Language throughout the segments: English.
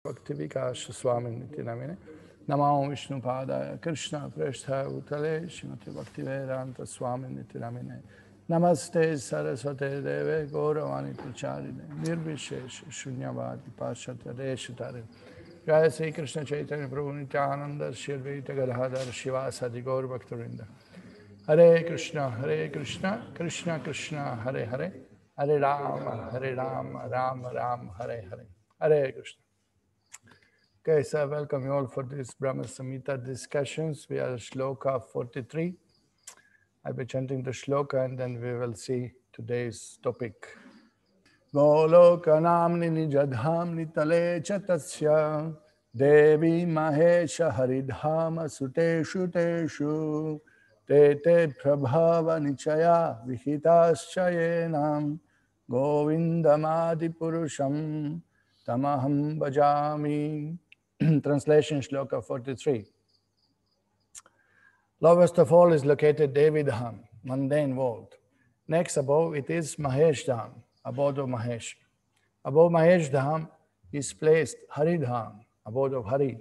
Bhaktivikasha Swaminiti Namine Namo Vishnu Padaya Krishna Prashtha Utale Shrimati Bhaktivedanta Swaminiti Namine Namaste Saraswate Deve Gauravani Pracharine Nirvishesha Shunyavadi Pashata Deshatare Jaya Sri Krishna Chaitanya Prabhu Nityananda Shri Advaita Gadadhar Shivasadi Gaur Bhaktarinda Hare Krishna Krishna Krishna Hare Hare Hare Rama Rama Rama Hare Hare Hare Krishna. Okay, so I welcome you all for this Brahma-saṁhitā discussions. We are Shloka 43. I'll be chanting the Shloka and then we will see today's topic. Goloka namni nijadhamni tale chatasya Devi Mahesha Haridhama Suteshu Teshu Te Te Prabhava Nichaya Vihitaschayenam Govindamadi Purusham Tamaham Bhajami. Translation Shloka 43. Lowest of all is located Devi Dham, mundane world. Next above it is Mahesh Dham, abode of Mahesh. Above Mahesh Dham is placed Hari Dham, abode of Hari.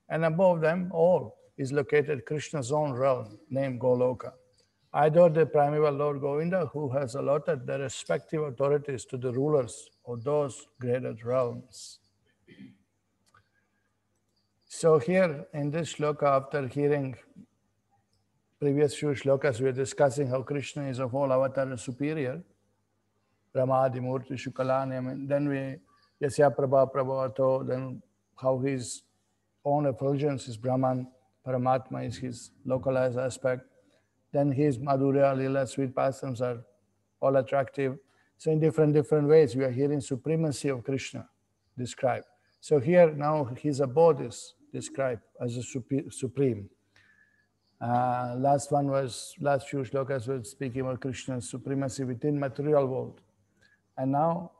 And above them all is located Krishna's own realm, named Goloka. I adore the primeval Lord Govinda, who has allotted the respective authorities to the rulers of those graded realms. So here in this shloka, after hearing previous few shlokas, we are discussing how Krishna is of all avatars superior. Brahma, Adimurti, Shukalani, then we, Yasya Prabha, Prabhavato, then how his own effulgence is Brahman, Paramatma is his localized aspect. Then his Madhurya, Lila, sweet pastimes are all attractive. So in different ways, we are hearing supremacy of Krishna described. So here now his abode is described as a supreme. Last few shlokas were speaking about Krishna's supremacy within material world. And now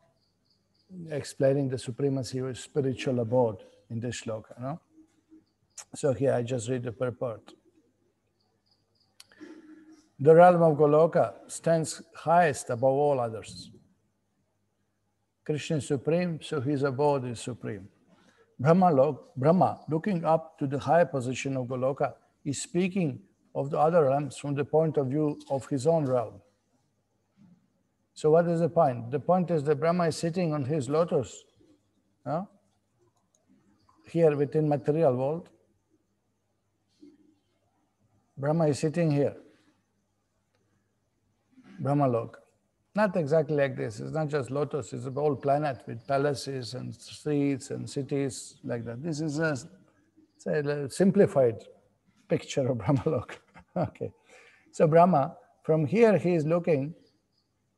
explaining the supremacy of spiritual abode in this shloka. No? So here I just read the purport. The realm of Goloka stands highest above all others. Krishna is supreme, so his abode is supreme. Brahma, looking up to the higher position of Goloka, is speaking of the other realms from the point of view of his own realm. So what is the point? The point is that Brahma is sitting on his lotus, here within material world. Brahma is sitting here, Brahmaloka. Not exactly like this. It's not just lotus. It's a whole planet with palaces and streets and cities like that. This is a simplified picture of Brahmaloka. Okay. So Brahma, from here he is looking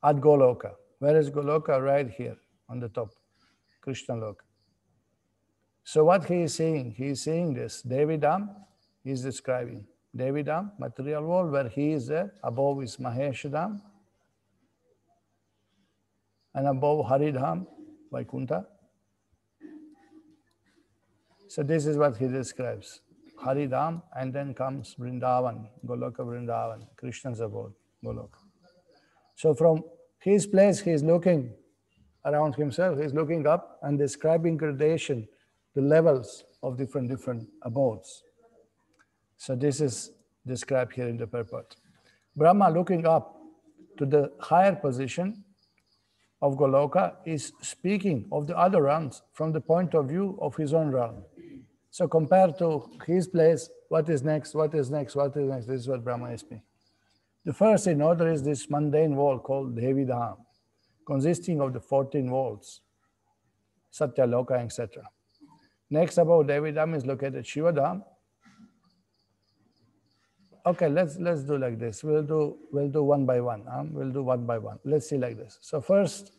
at Goloka. Where is Goloka? Right here on the top, Krishna Loka. So what he is seeing? He is seeing this. Devi Dham, he is describing. Devi Dham, material world, where he is there. Above is Mahesh Dham. And above Haridham, Vaikuntha. So this is what he describes. Haridham, and then comes Vrindavan, Goloka Vrindavan, Krishna's abode, Goloka. So from his place, he is looking around himself, he is looking up and describing gradation, the levels of different abodes. So this is described here in the purport. Brahma looking up to the higher position of Goloka is speaking of the other realms from the point of view of his own realm. So compared to his place, what is next? This is what Brahma is speaking. The first in order is this mundane world called Devi Dham, consisting of the 14 worlds, Satya Loka, etc. Next above Devi Dham is located Shiva Dham. Okay, let's do like this. We'll do one by one. We'll do one by one. Let's see like this. So first,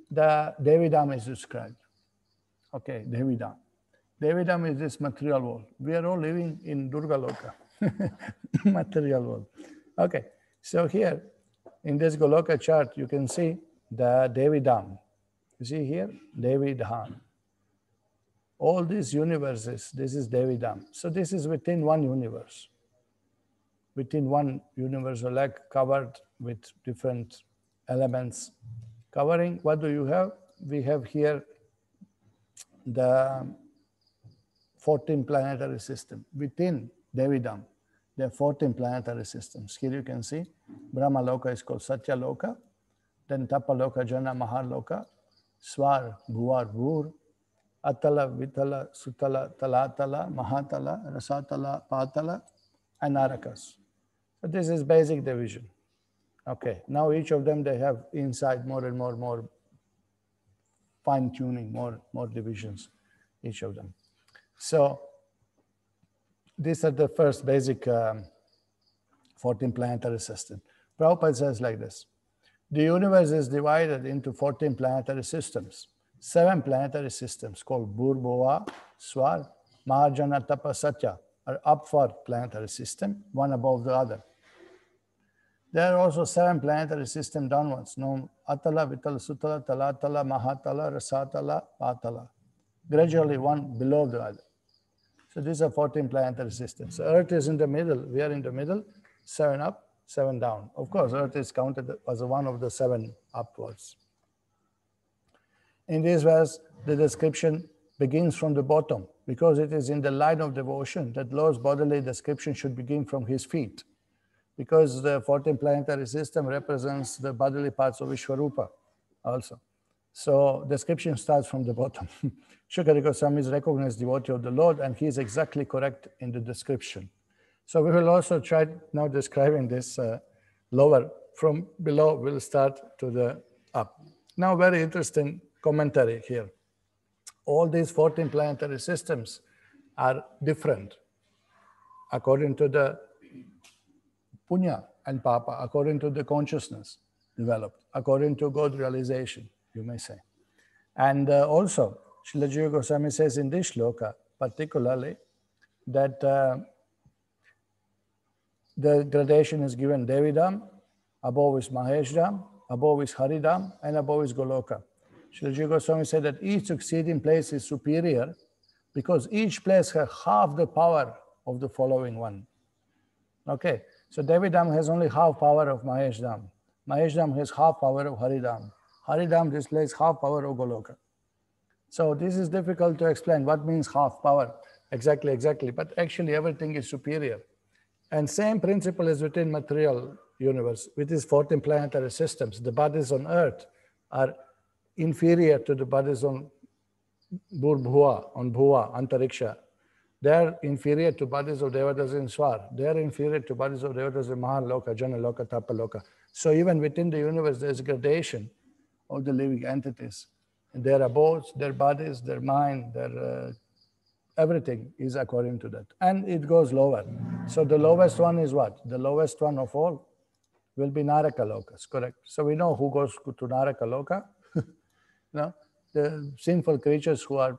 the Devi Dham is described. Okay, Devi Dham. Devi Dham is this material world. We are all living in Durga Loka, material world. Okay, so here in this Goloka chart, you can see the Devi Dham. You see here, Devi Dham. All these universes, this is Devi Dham. So this is within one universe. Within one universal leg covered with different elements. Covering, what do you have? We have here the 14 planetary systems. Within Devidam, there are 14 planetary systems. Here you can see Brahmaloka is called Satyaloka, then Tapaloka, Jana, Mahaloka, Swar, Bhuvar, Bhur, Atala, Vitala, Sutala, Talatala, Mahatala, Rasatala, Patala, and Narakas. So this is basic division. Okay, now each of them, they have inside more and more fine tuning, more divisions, each of them. So these are the first basic 14 planetary systems. Prabhupada says like this: the universe is divided into 14 planetary systems. 7 planetary systems called Bhurbhuva, Swar, Mahajana, Tapa, Satya are upward planetary system, one above the other. There are also 7 planetary systems downwards, known Atala, Vitala, Sutala, Talatala, Mahatala, Rasatala, Patala, gradually one below the other. So these are 14 planetary systems. So Earth is in the middle, we are in the middle, 7 up, 7 down. Of course, Earth is counted as one of the 7 upwards. In this verse, the description begins from the bottom because it is in the line of devotion that Lord's bodily description should begin from his feet, because the 14 planetary system represents the bodily parts of Vishwarupa also. So description starts from the bottom. Shukari Goswami is recognized devotee of the Lord, and he is exactly correct in the description. So we will also try now describing this lower. From below, we'll start to the up. Now, very interesting commentary here. All these 14 planetary systems are different according to the punya and papa, according to the consciousness developed, according to God realization, you may say. And also, Srila Jiva Goswami says in this shloka, particularly, that the gradation is given Devidam, above is Maheshdam, above is Haridam, and above is Goloka. Srila Jiva Goswami said that each succeeding place is superior because each place has half the power of the following one. Okay, so Devidam has only half power of Maheshdam. Maheshdam has half power of Haridam. Haridam displays half power of Goloka. So this is difficult to explain. What means half power? Exactly. But actually everything is superior. And same principle is within material universe. With these 14 planetary systems, the bodies on Earth are inferior to the bodies on Bhuva, Antariksha. They are inferior to bodies of Devatas in Swar. They are inferior to bodies of Devatas in Mahaloka, Janaloka, Tapaloka. So even within the universe, there is gradation of the living entities. And their abodes, their bodies, their mind, their everything is according to that. And it goes lower. So the lowest one is what? The lowest one of all will be Narakalokas, correct? So we know who goes to Narakaloka. No? The sinful creatures who are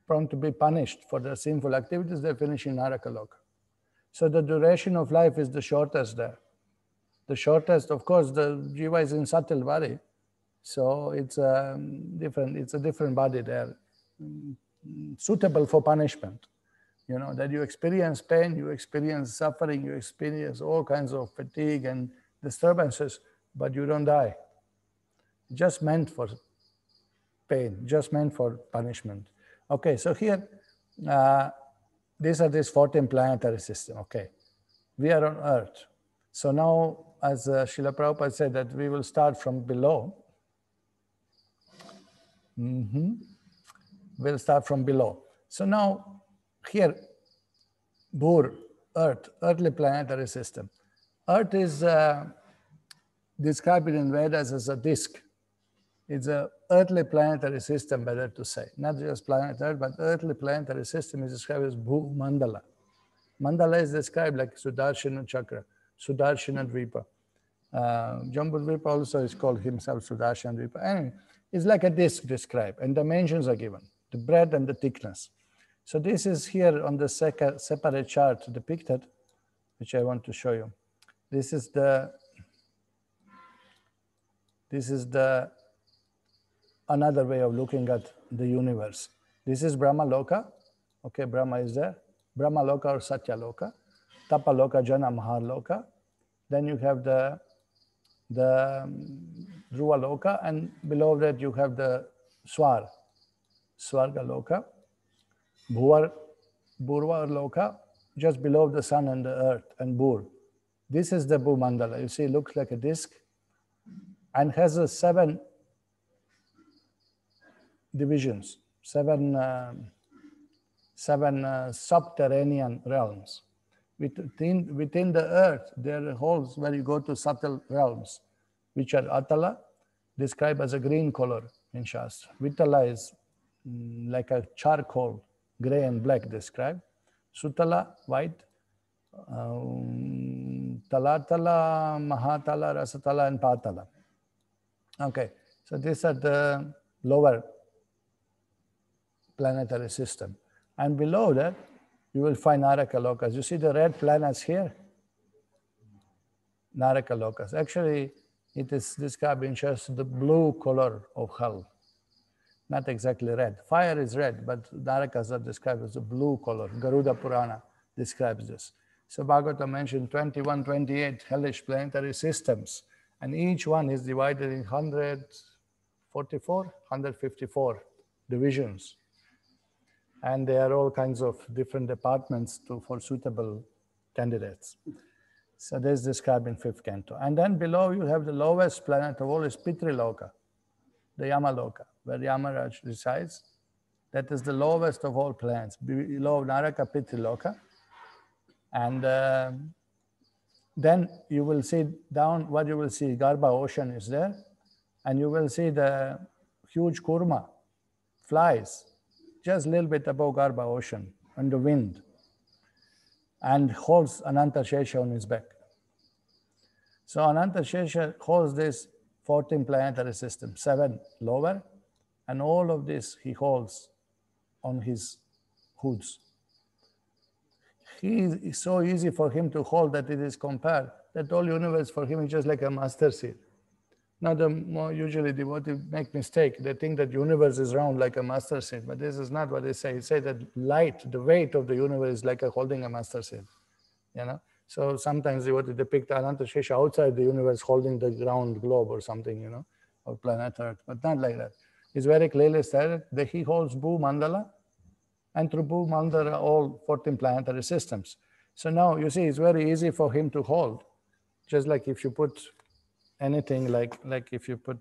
prone to be punished for their sinful activities, they finish in Narakaloka. So the duration of life is the shortest there. The shortest, of course, the jiva is in subtle body. So it's a different body there, suitable for punishment. You know, that you experience pain, you experience suffering, you experience all kinds of fatigue and disturbances, but you don't die. Just meant for pain, just meant for punishment. Okay, so here, these are these 14 planetary systems. Okay, we are on Earth. So now, as Srila Prabhupada said, that we will start from below. We'll start from below. So now, here, Bhur, Earth, earthly planetary system. Earth is described in Vedas as a disk. It's an earthly planetary system, better to say. Not just planet Earth, but earthly planetary system is described as Bhu Mandala. Mandala is described like Sudarshana Chakra, Sudarshana Dvipa. Jambudvipa also is called himself Sudarshana Dvipa. Anyway, it's like a disk described, and dimensions are given, the breadth and the thickness. So this is here on the separate chart depicted, which I want to show you. This is the another way of looking at the universe. This is Brahmaloka. Okay, Brahma is there. Brahmaloka or Satyaloka. Tapaloka, Jana, Mahaloka. Then you have the Dhruvaloka, and below that you have the Swargaloka. Brahmaloka, just below the sun and the earth, and Bur. This is the Bhumandala. You see, it looks like a disc and has a 7 divisions, seven subterranean realms. Within the earth, there are holes where you go to subtle realms, which are Atala, described as a green color in Shastra. Vitala is like a charcoal, gray and black described. Sutala, white. Talatala, Mahatala, Rasatala, and Patala. Okay, so these are the lower planetary system. And below that, you will find Narakalokas. You see the red planets here? Narakalokas. Actually, it is described in just the blue color of hell. Not exactly red. Fire is red, but Narakas are described as a blue color. Garuda Purana describes this. So Bhagavata mentioned 21, 28 hellish planetary systems, and each one is divided in 154 divisions. And there are all kinds of different departments for suitable candidates. So this is described in 5th canto. And then below you have the lowest planet of all is Pitriloka, the Yamaloka, where Yamaraj resides. That is the lowest of all planets, below Naraka Pitriloka. And then you will see down, what you will see, Garbha ocean is there. And you will see the huge kurma, flies, just a little bit above Garbha ocean, on the wind, and holds Ananta Shesha on his back. So Ananta Shesha holds this 14 planetary system, 7 lower, and all of this he holds on his hoods. It's so easy for him to hold that it is compared that all universe for him is just like a master seed. Now, the more usually devotees make mistake. They think that universe is round like a master seed, but this is not what they say. They say that light, the weight of the universe is like holding a master seed. You know. So sometimes they want to depict Ananta Shesha outside the universe holding the round globe or something, you know, or planet Earth, but not like that. It's very clearly stated that he holds Bhumandala, and through Bhumandala all 14 planetary systems. So now you see, it's very easy for him to hold, just like if you put anything like if you put,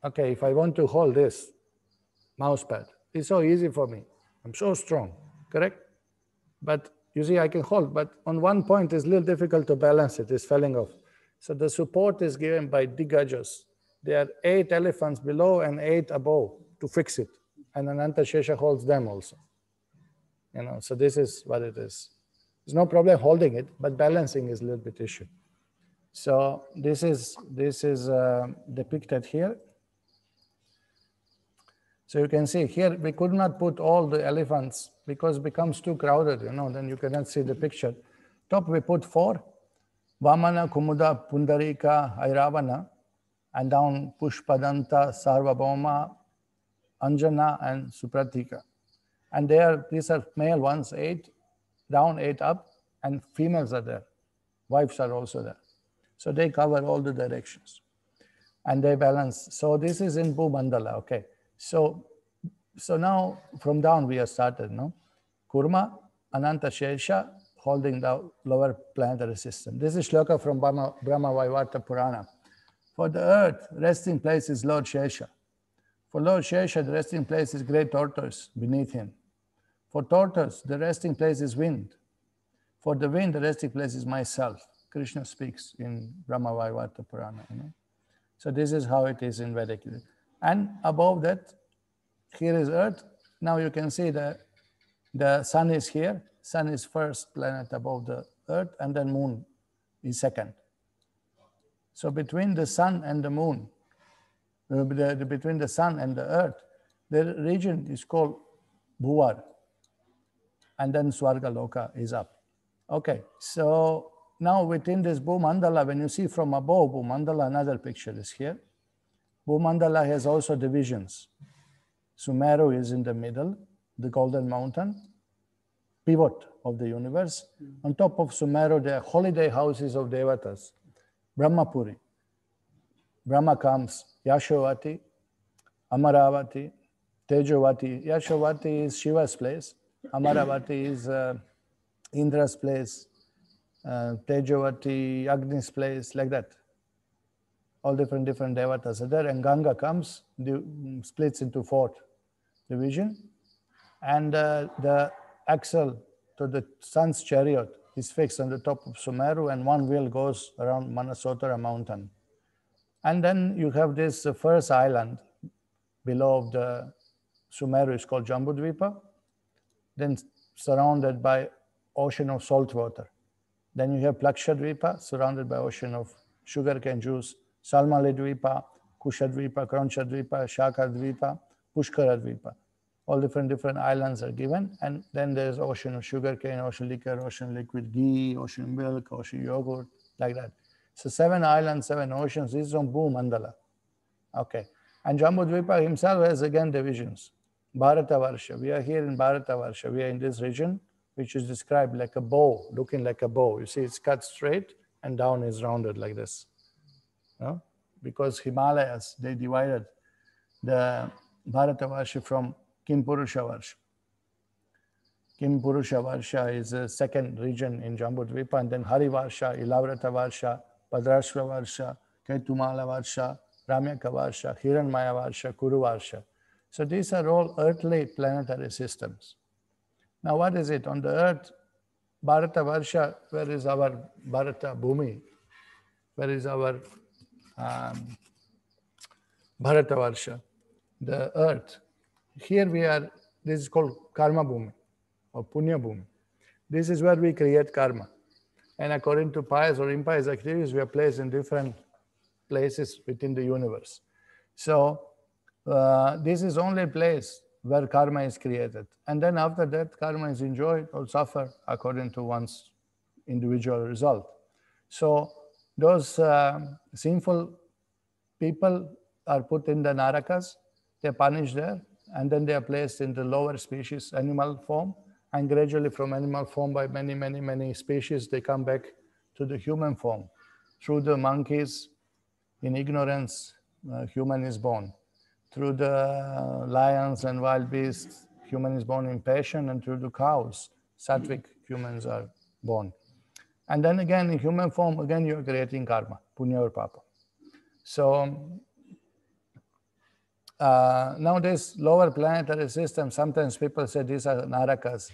okay, if I want to hold this mouse pad, it's so easy for me. I'm so strong, correct? But you see, I can hold, but on one point it's a little difficult to balance it, it's falling off. So the support is given by Digajas. There are 8 elephants below and 8 above to fix it. And Ananta Shesha holds them also. You know, so this is what it is. There's no problem holding it, but balancing is a little bit issue. So this is depicted here. So you can see here, we could not put all the elephants because it becomes too crowded, you know, then you cannot see the picture. Top we put 4, Vamana, Kumuda, Pundarika, Airavana, and down Pushpadanta, Sarvabhauma, Anjana, and Supratika. And these are male ones, 8, down 8 up, and females are there. Wives are also there. So they cover all the directions. And they balance. So this is in Bhumandala, okay. So now from down we have started, no? Kurma, Ananta Shesha, holding the lower planetary system. This is shloka from Brahma Vaivarta Purana. For the earth, resting place is Lord Shesha. For Lord Shesha, the resting place is great tortoise beneath him. For tortoise, the resting place is wind. For the wind, the resting place is myself. Krishna speaks in Brahma Vaivarta Purana. You know? So this is how it is in Vedic. And above that, here is earth. Now you can see the sun is here. Sun is first planet above the earth, and then moon is second. So between the sun and the moon, between the sun and the earth, the region is called Bhuvar. And then Swargaloka is up. Okay, so now within this Bhumandala, when you see from above Bhumandala, another picture is here. Bhumandala has also divisions. Sumeru is in the middle, the golden mountain, pivot of the universe. On top of Sumeru, there are holiday houses of Devatas. Brahmapuri. Brahma comes, Yashovati, Amaravati, Tejavati. Yashavati is Shiva's place. Amaravati is Indra's place. Tejavati, Agni's place, like that. All different devatas are there. And Ganga comes, splits into 4th division. And the axle to the sun's chariot is fixed on the top of Sumeru, and one wheel goes around Manasotara mountain. And then you have this first island below the Sumeru is called Jambudvipa, then surrounded by ocean of salt water. Then you have Plakshadvipa, surrounded by ocean of sugarcane juice, Salmalidvipa, Kushadvipa, Kronchadvipa, Shakadvipa, Pushkaradvipa. All different islands are given, and then there's ocean of sugarcane, ocean liquor, ocean liquid ghee, ocean milk, ocean yogurt, like that. So 7 islands, 7 oceans. This is on Bhumandala. Okay. And Jambudvipa himself has again divisions. Bharatavarsha. We are here in Bharatavarsha. We are in this region, which is described like a bow, looking like a bow. You see, it's cut straight and down is rounded like this. No? Because Himalayas, they divided the Bharatavarsha from Kimpurusha Varsha. Kimpurusha Varsha is the second region in Jambudvipa, and then Harivarsha, Ilavrata Varsha, Padrashva Varsha, Ketumala Varsha, Ramyaka Varsha, Hiranmaya Varsha, Kuru Varsha. So these are all earthly planetary systems. Now what is it? On the earth, Bharata Varsha, where is our Bharata Bhumi? Where is our Bharata Varsha? The earth. Here we are, this is called Karma Bhumi or Punya Bhumi. This is where we create karma. And according to pious or impious activities, we are placed in different places within the universe. So this is only place where karma is created. And then after that, karma is enjoyed or suffered according to one's individual result. So those sinful people are put in the narakas, they're punished there, and then they are placed in the lower species, animal form, and gradually from animal form by many species, they come back to the human form. Through the monkeys, in ignorance, human is born. Through the lions and wild beasts, human is born in passion, and through the cows, sattvic humans are born. And then again, in human form, again you are creating karma, punya or papa. So now this lower planetary system, sometimes people say these are narakas,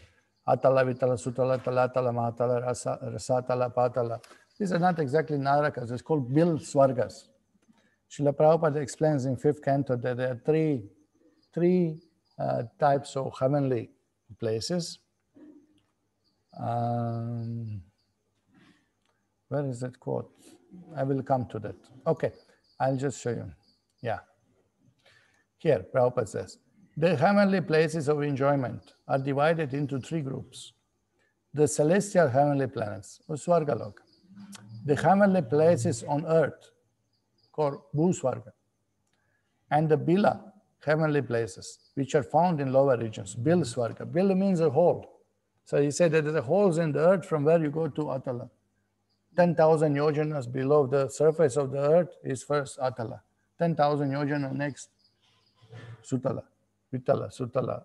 atala, vitala, sutala, talatala, mahatala, rasatala, patala. These are not exactly narakas, it's called bil swargas. Srila Prabhupada explains in 5th canto that there are three types of heavenly places. Where is that quote? I will come to that. Okay, I'll just show you. Yeah. Here, Prabhupada says, the heavenly places of enjoyment are divided into 3 groups. The celestial heavenly planets, or Swargaloka. The heavenly places on earth, called Bhuswarga. And the Bila, heavenly places, which are found in lower regions, Bil Swarga. Bil means a hole. So he said that there are holes in the earth from where you go to Atala. 10,000 yojanas below the surface of the earth is first Atala. 10,000 yojana next Sutala, Vitala, Sutala,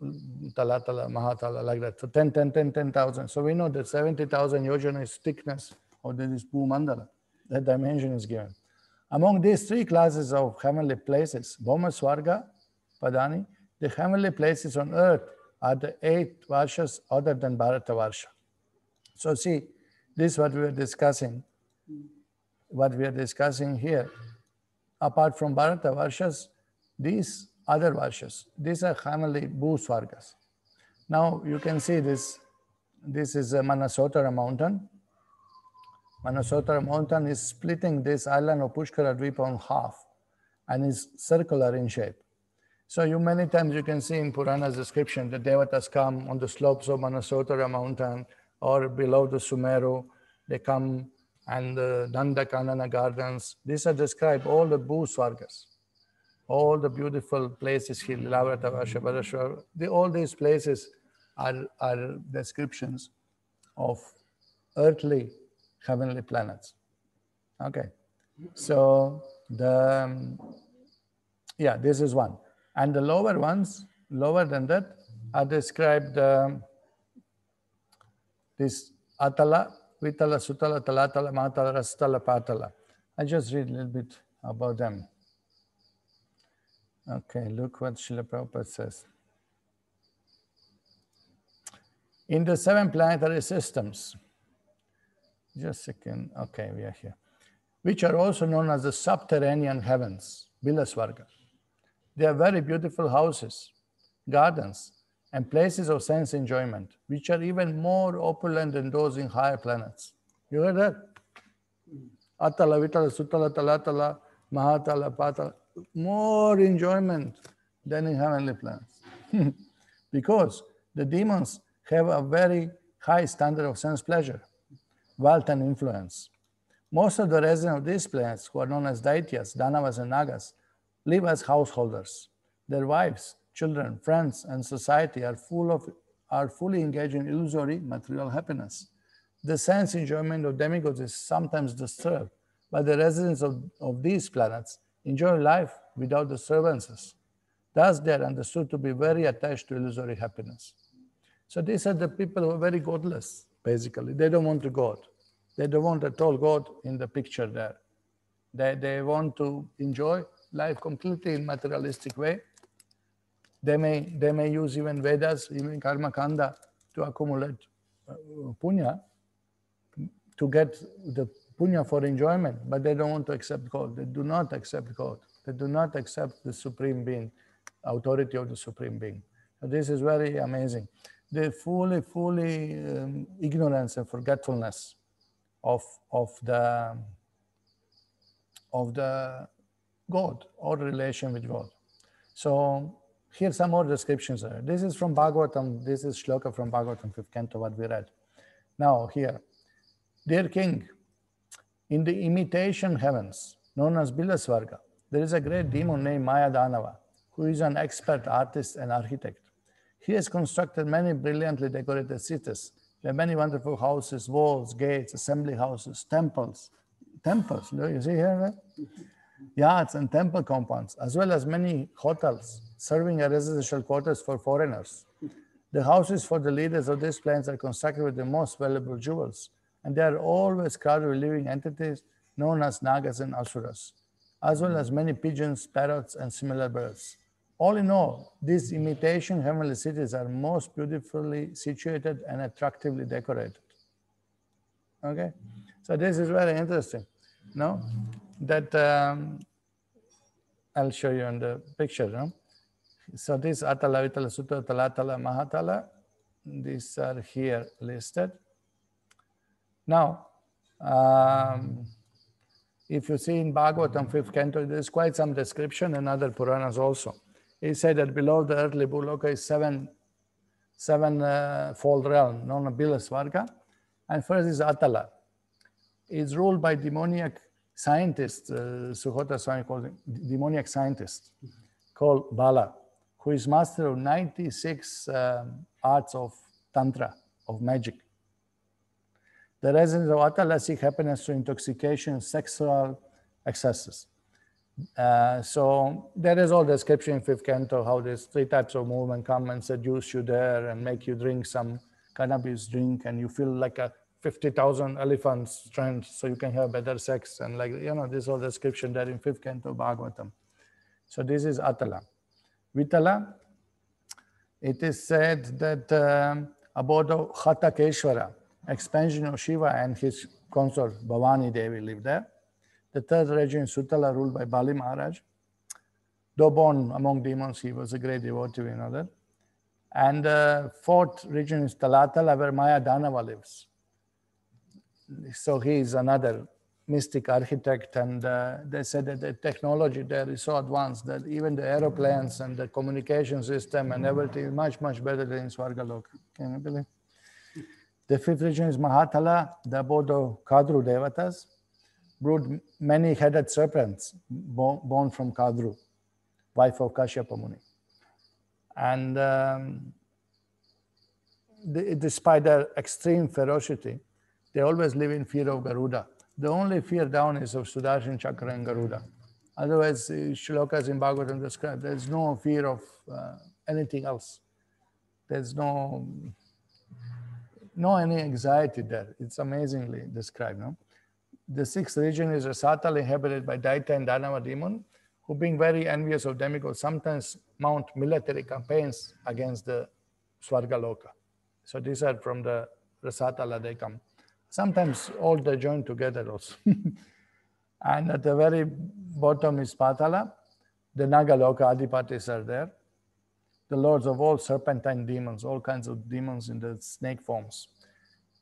Talatala, Mahatala, like that. So 10,000. So we know that 70,000 yojana is thickness of this Bhumandala. That dimension is given. Among these 3 classes of heavenly places, Bhoma Swarga, Padani, the heavenly places on earth are the 8 Varshas other than Bharata Varsha. So see, this is what we are discussing. What we are discussing here, apart from Bharata Varshas, these other Varshas, these are heavenly Bhuswargas. Now you can see this. This is a Manasotara mountain. Manasotara mountain is splitting this island of Pushkara Dvipa in half and is circular in shape. So many times you can see in Purana's description the devatas come on the slopes of Manasotara mountain or below the Sumeru. They come and the Dandakanana gardens. These are described, all the Bhuswargas, all the beautiful places here, Lavrata Varsha, Badashwar, all these places are descriptions of earthly heavenly planets. Okay, so this is one. And the lower ones, lower than that, are described this Atala, Vitala, Sutala, Talatala, Mahatala, Rastala, Patala. I just read a little bit about them. Okay, look what Srila Prabhupada says. In the 7 planetary systems, just a second, okay, we are here, which are also known as the subterranean heavens, Bilasvarga. They are very beautiful houses, gardens, and places of sense enjoyment, which are even more opulent than those in higher planets. You heard that? Atala, Vitala, Sutala, Talatala, Mahatala, Patala, more enjoyment than in heavenly planets. Because the demons have a very high standard of sense pleasure, wealth, and influence. Most of the residents of these planets, who are known as Daityas, Danavas, and Nagas, live as householders. Their wives, children, friends, and society are fully engaged in illusory material happiness. The sense enjoyment of demigods is sometimes disturbed, but the residents of these planets enjoy life without disturbances. Thus, they are understood to be very attached to illusory happiness. So these are the people who are very godless, basically. They don't want to God. They don't want at all God in the picture there. They want to enjoy life completely in materialistic way. They may use even Vedas, even Karma Kanda to accumulate punya, to get the punya for enjoyment, but they don't want to accept God. They do not accept God. They do not accept the Supreme Being, authority of the Supreme Being. So this is very amazing. The fully ignorance and forgetfulness of the God or relation with God. So here's some more descriptions. This is from Bhagavatam. This is shloka from Bhagavatam, 5th canto, what we read. Now here, dear king, in the imitation heavens, known as Bilasvarga, there is a great demon named Maya Danava, who is an expert artist and architect. He has constructed many brilliantly decorated cities. There are many wonderful houses, walls, gates, assembly houses, temples. Temples, do you see here? Yachts and temple compounds, as well as many hotels, serving as residential quarters for foreigners. The houses for the leaders of these planets are constructed with the most valuable jewels, and they are always crowded with living entities known as Nagas and Asuras, as well as many pigeons, parrots, and similar birds. All in all, these imitation heavenly cities are most beautifully situated and attractively decorated. Okay, so this is very interesting. No, that I'll show you in the picture. No? So this Atala, Vitala, Sutta, Talatala, Mahatala, these are here listed. Now, if you see in Bhagavatam 5th canto, there's quite some description in other Puranas also. He said that below the earthly Brahmaloka is seven-fold realm, known as Bilasvarga. And first is Atala. It's ruled by demoniac scientist, Suhota Swami calls him demoniac scientist, called Bala, who is master of 96 arts of Tantra, of magic. The residents of Atala seek happiness through intoxication, sexual excesses. So there is all description in 5th canto, how these 3 types of movement come and seduce you there and make you drink some cannabis drink, and you feel like a 50,000 elephants strength, so you can have better sex, and like, you know, this whole description there in 5th canto Bhagavatam. So this is Atala. Vitala, it is said that about the Khatakeshwara, expansion of Shiva and his consort Bhavani Devi lived there. The 3rd region is Sutala, ruled by Bali Maharaj. Though born among demons, he was a great devotee, we know that. And the 4th region is Talatala, where Maya Danava lives. So he is another mystic architect, and they said that the technology there is so advanced that even the aeroplanes and the communication system and everything is much, much better than in Swargaloka. Can you believe? The 5th region is Mahatala, the abode of Kadru Devatas, brood many-headed serpents born from Kadru, wife of Kashyapa Muni. And despite their extreme ferocity, they always live in fear of Garuda. The only fear down is of Sudarshan Chakra and Garuda. Otherwise, shlokas in Bhagavatam describe there's no fear of anything else. There's no any anxiety there. It's amazingly described. No? The sixth region is Rasatala, inhabited by Daita and Danava demon, who, being very envious of demigods, sometimes mount military campaigns against the Svargaloka. So these are from the Rasatala they come. Sometimes all they join together also. And at the very bottom is Patala. The Nagaloka Adipatis are there. The lords of all serpentine demons, all kinds of demons in the snake forms.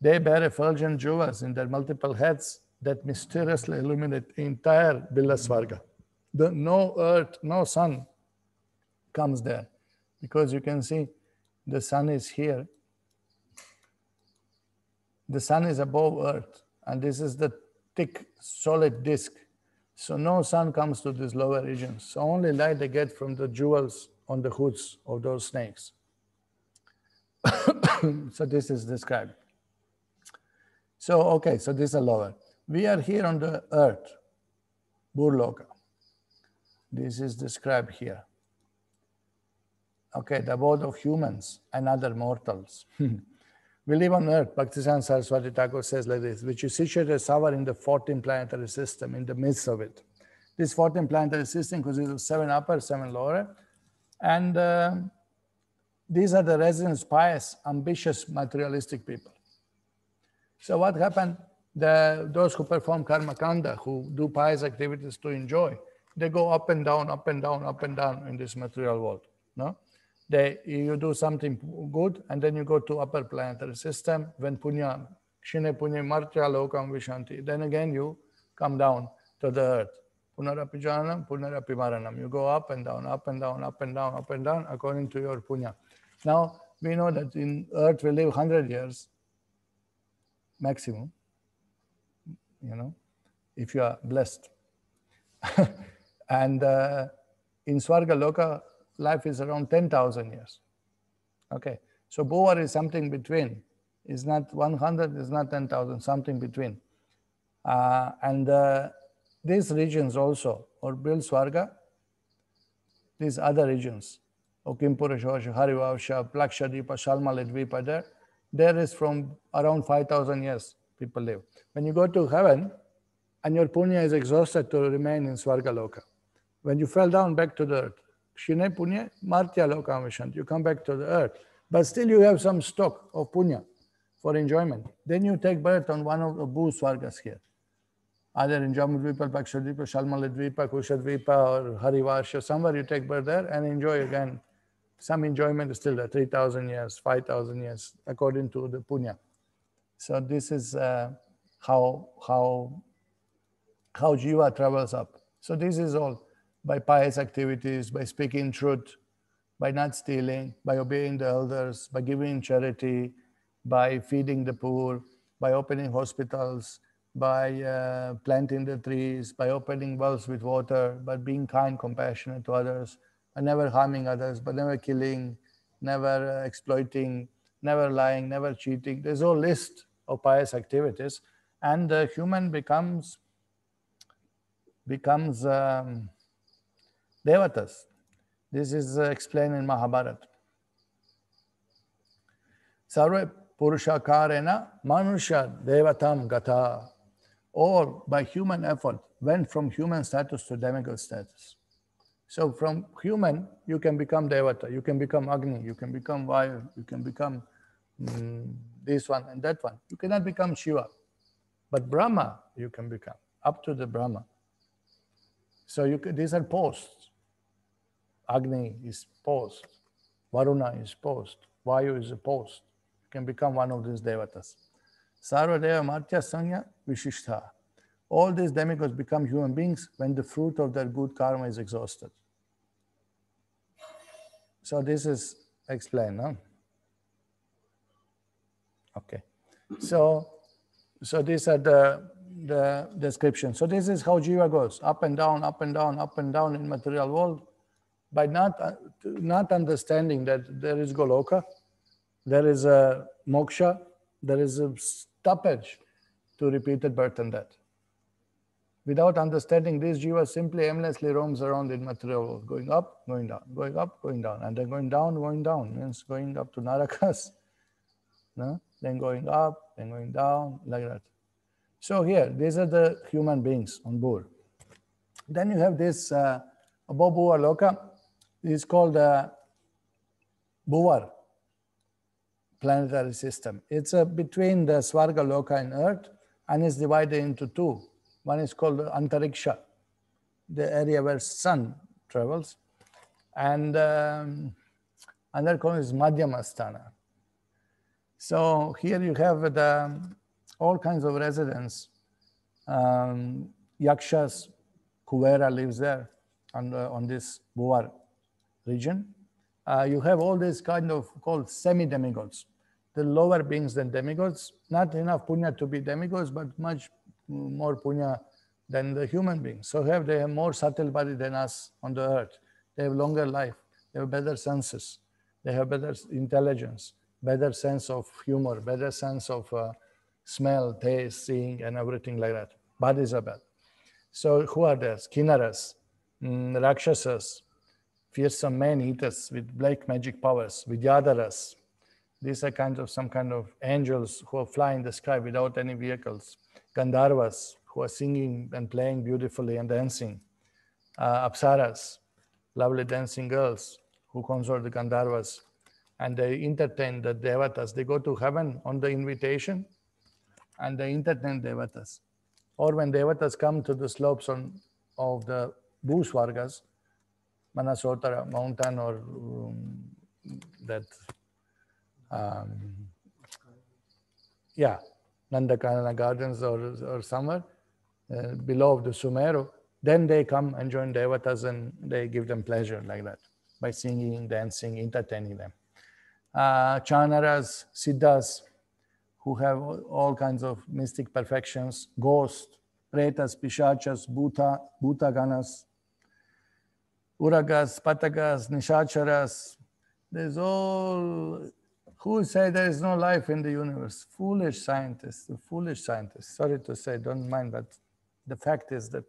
They bear effulgent jewels in their multiple heads that mysteriously illuminate the entire Bilasvarga. No earth, no sun comes there, because you can see the sun is here. The sun is above earth, and this is the thick, solid disk. So no sun comes to these lower regions. So only light they get from the jewels on the hoods of those snakes. So this is described. So, okay, so this is lower. We are here on the earth, Burloka. This is described here. Okay, the abode of humans and other mortals. We live on earth. Bhaktisiddhanta Saraswati Thakur says like this, which is situated somewhere in the 14th planetary system, in the midst of it. This 14th planetary system consists of 7 upper, 7 lower. And these are the residents, pious, ambitious, materialistic people. So what happened? Those who perform karma kanda, who do pious activities to enjoy, they go up and down, up and down, up and down in this material world. No? You do something good, and then you go to upper planetary system. When punya, kshine punya martya lokam vishanti, then again you come down to the earth. Punarapi jananam, punarapi maranam. You go up and down, up and down, up and down, up and down, according to your punya. Now, we know that in earth we live 100 years maximum, if you are blessed. And in Svargaloka, life is around 10,000 years. Okay, so Bhuvar is something between. It's not 100, it's not 10,000, something between. And these regions also, or Bil Swarga, these other regions, Okimpura, Shosha, Harivavsha, Plakshadipa, Shalmaledvipa, there is from around 5,000 years people live. When you go to heaven, and your punya is exhausted to remain in Svargaloka, when you fell down back to the earth, Kshine punya martya lokam vishanti, you come back to the earth, but still you have some stock of punya for enjoyment. Then you take birth on one of the Bhu Swargas here, either in Jamudvipa, Pakshadvipa, Shalmaledvipa, Kushadvipa, or Harivasha, somewhere you take birth there and enjoy again. Some enjoyment is still there, 3,000 years, 5,000 years, according to the punya. So this is how jiva travels up. So this is all by pious activities, by speaking truth, by not stealing, by obeying the elders, by giving charity, by feeding the poor, by opening hospitals, by planting the trees, by opening wells with water, by being kind, compassionate to others, and never harming others, but never killing, never exploiting, never lying, never cheating. There's a list of pious activities, and the human becomes devatas. This is explained in Mahabharata. Sarve purushakarena manusha devatam gata. All by human effort went from human status to demigod status. So from human, you can become devata, you can become Agni, you can become Vayu, you can become this one and that one. You cannot become Shiva. But Brahma, you can become, up to the Brahma. So these are posts. Agni is post, Varuna is post, Vayu is a post. You can become one of these devatas. Sarvadeva Martya Sanya Vishishtha. All these demigods become human beings when the fruit of their good karma is exhausted. So this is explained, no? Okay. So these are the description. So this is how jiva goes, up and down, up and down, up and down in material world, by not understanding that there is Goloka, there is a moksha, there is a stoppage to repeated birth and death. Without understanding this, jiva simply aimlessly roams around in material world, going up, going down, going up, going down, and then going down, means going up to narakas, no? Then going up, then going down, like that. So here, these are the human beings on board. Then you have this above Brahmaloka. This is called Bhuvar, planetary system. It's between the Svarga Loka and Earth, and is divided into two. One is called Antariksha, the area where sun travels, and another called is Madhyamasthana. So here you have all kinds of residents. Yakshas, Kuvera lives there on this Bhuvar region. You have all these kind of called semi-demigods, the lower beings than demigods, not enough punya to be demigods, but much more punya than the human beings. So they have more subtle body than us on the earth. They have longer life, they have better senses, they have better intelligence, better sense of humor, better sense of smell, taste, seeing, and everything like that. Bodies are better. So who are there? Kinnaras, Rakshasas, fearsome man-eaters with black magic powers, Vidyadharas. These are some kind of angels who fly in the sky without any vehicles. Gandharvas, who are singing and playing beautifully and dancing. Apsaras, lovely dancing girls who consort the Gandharvas. And they entertain the devatas. They go to heaven on the invitation and they entertain devatas. Or when devatas come to the slopes of the Bhusvargas, Manasotara mountain or Nandakanana gardens or somewhere below the Sumeru, then they come and join devatas and they give them pleasure like that by singing, dancing, entertaining them. Chanaras, Siddhas, who have all kinds of mystic perfections, ghosts, pretas, pishachas, bhutaganas, uragas, patagas, nishacharas. There's all, who say there is no life in the universe? Foolish scientists, Sorry to say, don't mind, but the fact is that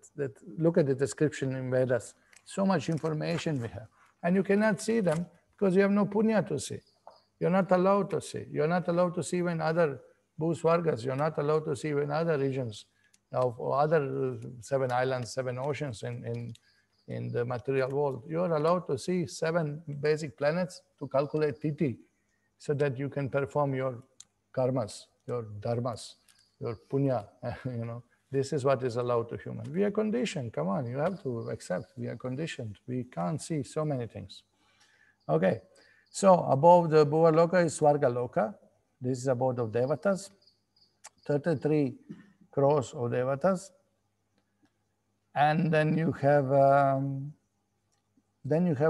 look at the description in Vedas. So much information we have. And you cannot see them because you have no punya to see. You're not allowed to see. You're not allowed to see even other Bhusvargas. You're not allowed to see even other regions of other 7 islands, 7 oceans in the material world. You're allowed to see 7 basic planets to calculate Tithi so that you can perform your karmas, your dharmas, your punya, This is what is allowed to human. We are conditioned. Come on, you have to accept. We are conditioned. We can't see so many things. Okay. So above the Bhuva Loka is Svarga Loka. This is abode of Devatas. 33 crores of Devatas. And then you have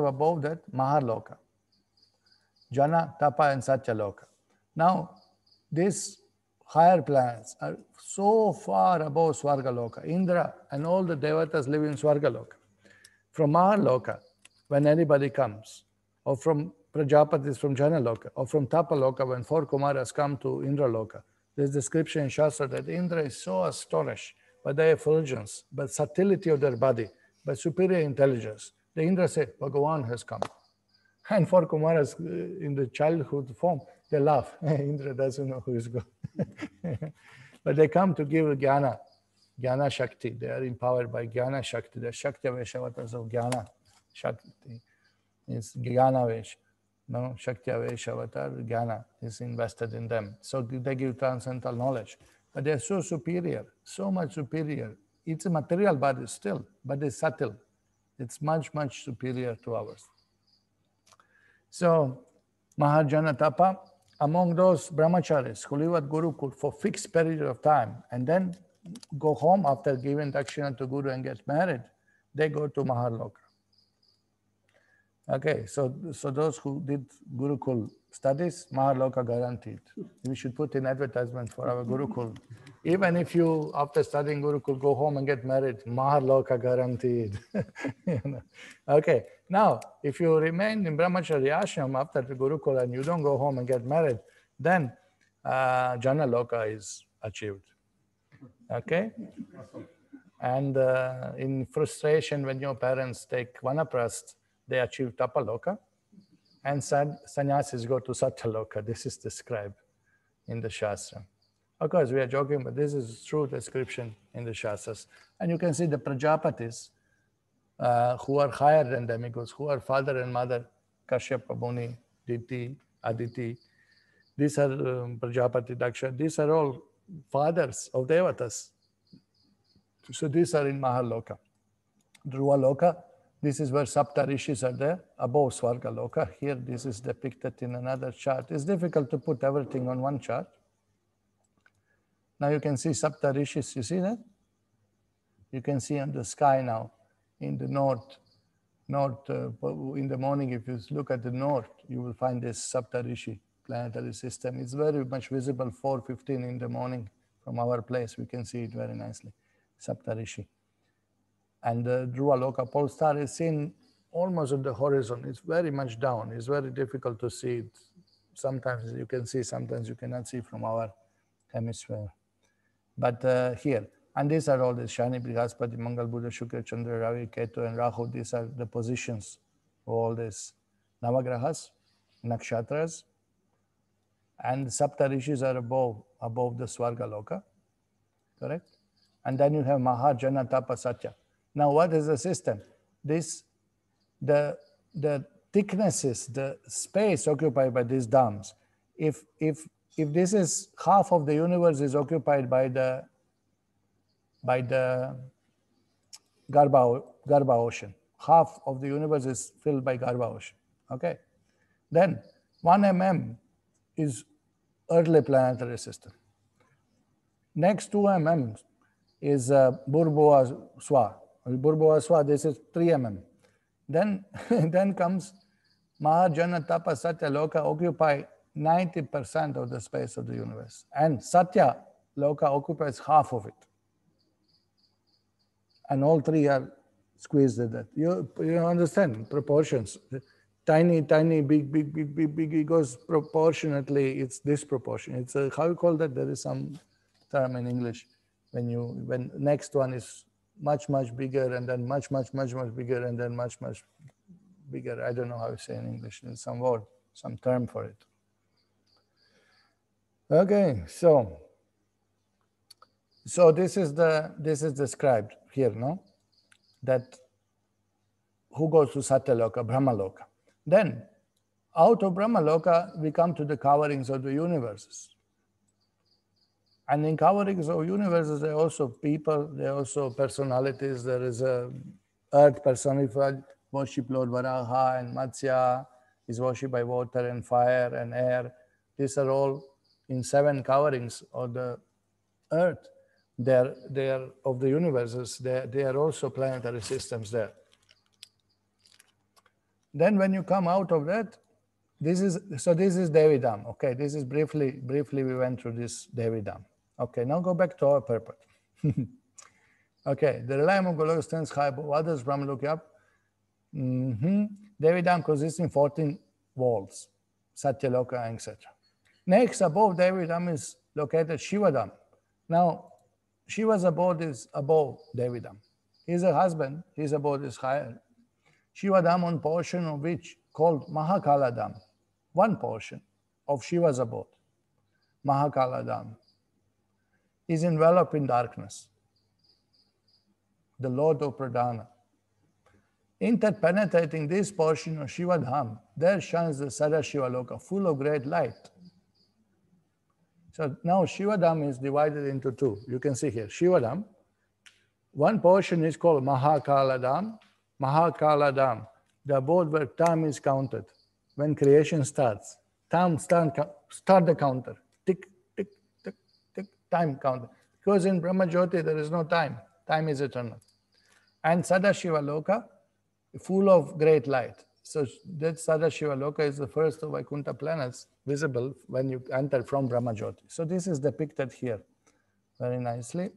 above that Mahaloka. Jana, Tapa, and Satya Loka. Now, these higher planets are so far above Svarga Loka. Indra and all the Devatas live in Svarga Loka. From Mahaloka, when anybody comes, or from Prajapatis from Jana Loka, or from Tapa Loka, when 4 Kumaras come to Indra Loka. There's description in Shastra that Indra is so astonished by their effulgence, by subtlety of their body, by superior intelligence. The Indra said, Bhagavan has come. And 4 Kumaras in the childhood form, they laugh. Indra doesn't know who is God. But they come to give Jnana, Jnana Shakti. They are empowered by Jnana Shakti. The Shakti Vaishavatas of Jnana Shakti. It's Jnana Vaishya. No, Shakti Vaishavatar, Jnana is invested in them. So they give transcendental knowledge. But they're so superior, so much superior. It's a material body still, but it's subtle. It's much, much superior to ours. So, Mahajana Tapa, among those brahmacharis who live at Gurukul for fixed period of time and then go home after giving dakshina to Guru and get married, they go to Mahaloka. Okay, so those who did Gurukul studies, Mahaloka guaranteed. We should put in advertisement for our Gurukul. Even if you, after studying Gurukul, go home and get married, Mahaloka guaranteed. Okay, now, if you remain in Brahmachari ashram after the Gurukul and you don't go home and get married, then Jana Loka is achieved. Okay? And in frustration, when your parents take vanaprasth, they achieve tapaloka. And sannyasis go to satyaloka. This is described in the Shastra. Of course, we are joking, but this is true description in the Shastras. And you can see the Prajapatis who are higher than demigods, who are father and mother, Kashyapa Muni, Diti, Aditi. These are Prajapati, Daksha. These are all fathers of Devatas. So these are in Mahaloka. Dhruva Loka, this is where Sapta Rishis are there, above Swarga Loka. Here, this is depicted in another chart. It's difficult to put everything on one chart. Now you can see Sapta Rishis, you see that? You can see on the sky now, in the north, in the morning, if you look at the north, you will find this Sapta Rishi planetary system. It's very much visible 4:15 in the morning from our place. We can see it very nicely, Sapta Rishi. And the Dhruva Loka pole star is seen almost at the horizon. It's very much down. It's very difficult to see it. Sometimes you can see, sometimes you cannot see from our hemisphere. But here, and these are all the Shani, Brihaspati, Mangal, Buddha, Shukra, Chandra, Ravi, Ketu, and Rahu. These are the positions of all these Navagrahas, Nakshatras. And Sapta Rishis are above the Swarga Loka, correct? And then you have Maha, Jana, Tapa, Satya. Now, what is the system? The thicknesses, the space occupied by these dams. If this is half of the universe is occupied by the Garbha ocean, half of the universe is filled by Garbha ocean. Okay, then 1 mm is early planetary system. Next 2 mm is Burbua Swa. Burbua Swa, this is 3 mm. Then comes Mahajana Tapa Satya Loka, occupy 90% of the space of the universe. And Satya Loka occupies half of it. And all three are squeezed at that. You understand proportions. Tiny, big. It goes proportionately, it's disproportionate. It's how you call that? There is some term in English. When next one is much bigger, and then much bigger, and then much bigger. I don't know how to say in English. There's some word, some term for it. Okay, so this is described here, no? That who goes to Satyaloka, Brahmaloka. Then, out of Brahmaloka, we come to the coverings of the universes. And in coverings of universes, there are also people, there are also personalities. There is a earth personified, worship Lord Varaha, and Matsya is worshipped by water and fire and air. These are all in 7 coverings of the earth. They are of the universes. They are also planetary systems there. Then when you come out of that, this is Devidam. Okay, this is briefly we went through this Devidam. Okay, now go back to our purport. Okay, the Relayam of Goloka stands high above others, Brahmaloka up. Devidam consists in 14 walls, Satyaloka, etc. Next, above Devidam is located Shivadam. Now, Shiva's abode is above Devidam. He's a husband, his abode is higher. Shivadam, one portion of which called Mahakaladam, one portion of Shiva's abode, Mahakaladam, is enveloped in darkness, the Lord of Pradhana. Interpenetrating this portion of Shivadham, there shines the Sadashiva Loka, full of great light. So now Shivadham is divided into 2. You can see here, Shivadham, one portion is called Mahakaladam. Mahakaladam, the abode where time is counted. When creation starts, start the counter. Tick, tick, tick, tick, time counter. Because in Brahma Jyoti there is no time. Time is eternal. And Sadashiva Loka, full of great light. So that Sadashiva Loka is the first of Vaikuntha planets visible when you enter from Brahma Jyoti. So this is depicted here very nicely.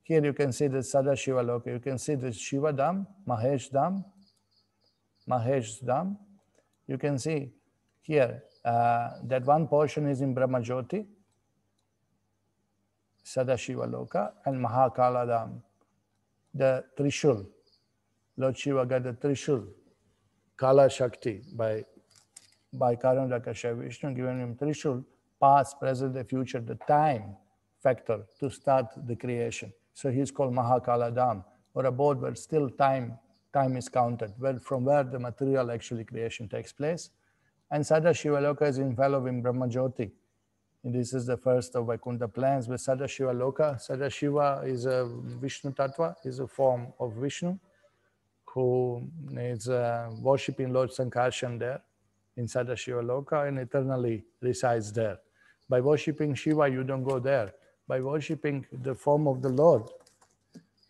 Here you can see the Sadashiva Loka. You can see the Shiva Dham, Mahesh Dham. You can see here that one portion is in Brahma Jyoti, Sadashiva Loka, and Mahakala Dham. the Trishul. Lord Shiva got the Trishul, Kala Shakti, by Karanakasha. Vishnu given him Trishul, past, present, the future, the time factor to start the creation. So he's called Mahakala Dham, or abode where still time is counted, from where the material actually creation takes place. And Sadashivaloka is enveloped in Brahmajyoti. And this is the first of Vaikuntha plans with Sadashivaloka. Sadashiva is a Vishnu Tattva, is a form of Vishnu who is worshipping Lord Sankarshan there in Sadashivaloka and eternally resides there. By worshipping Shiva, you don't go there. By worshipping the form of the Lord,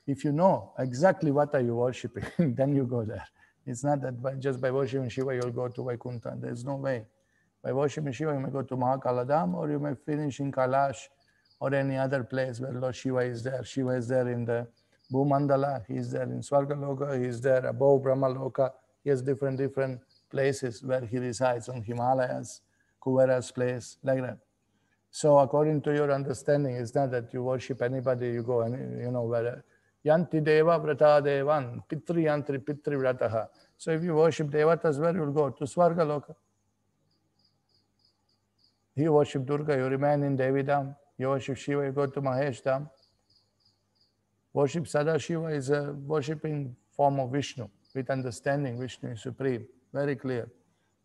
if you know exactly what are you worshipping, then you go there. It's not that just by worshipping Shiva, you'll go to Vaikuntha. There's no way. By worshiping Shiva, you may go to Mahakaladam, or you may finish in Kailash or any other place where Lord Shiva is there. Shiva is there in the Bhumandala, he is there in Swargaloka, he is there above Brahmaloka. He has different places where he resides, on Himalayas, Kuvera's place, like that. So according to your understanding, it's not that you worship anybody, you go and where Yanti Deva Vrata Devan, Pitri Yantri Pitri Vrataha. So if you worship Devatas, where you'll go? To Swargaloka. You worship Durga, you remain in Devidam. You worship Shiva, you go to Mahesh Dham. Worship Sadashiva is a worshipping form of Vishnu, with understanding Vishnu is supreme, very clear.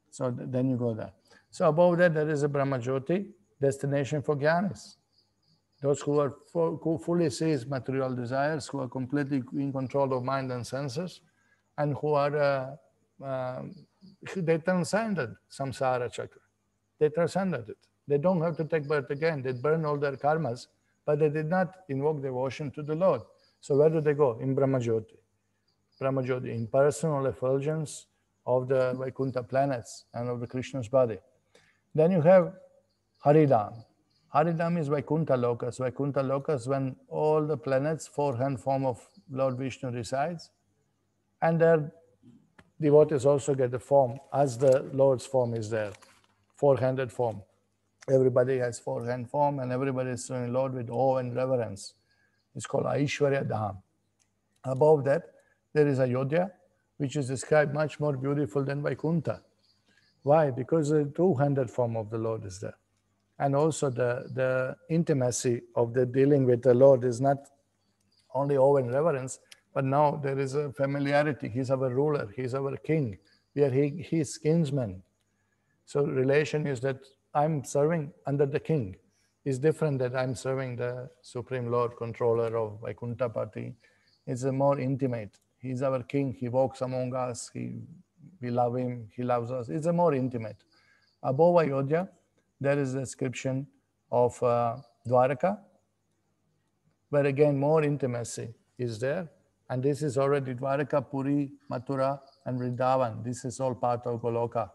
So then you go there. So above that, there is a Brahmajyoti, destination for Jnanis. Those who fully seize material desires, who are completely in control of mind and senses, and who are, they transcended samsara chakra. They transcended it. They don't have to take birth again. They burn all their karmas, but they did not invoke devotion to the Lord. So where do they go? In Brahmajyoti. Brahmajyoti, in personal effulgence of the Vaikuntha planets and of the Krishna's body. Then you have Haridam. Haridam is Vaikuntha Lokas. Vaikuntha Lokas, when all the planets, four-hand form of Lord Vishnu resides, and their devotees also get the form as the Lord's form is there, four-handed form. Everybody has four-hand form, and everybody is serving Lord with awe and reverence. It's called Aishwarya Dham. Above that, there is Ayodhya, which is described much more beautiful than Vaikuntha. Why? Because the two-handed form of the Lord is there. And also the intimacy of the dealing with the Lord is not only awe and reverence, but now there is a familiarity. He's our ruler, he's our king. We are his kinsmen. So relation is that I'm serving under the king. It's different that I'm serving the Supreme Lord, controller of Vaikuntha Party. It's a more intimate. He's our king, he walks among us, we love him, he loves us. It's a more intimate. Above Ayodhya, there is a description of Dwaraka, where again more intimacy is there. And this is already Dwaraka, Puri, Mathura, and Vrindavan. This is all part of Goloka.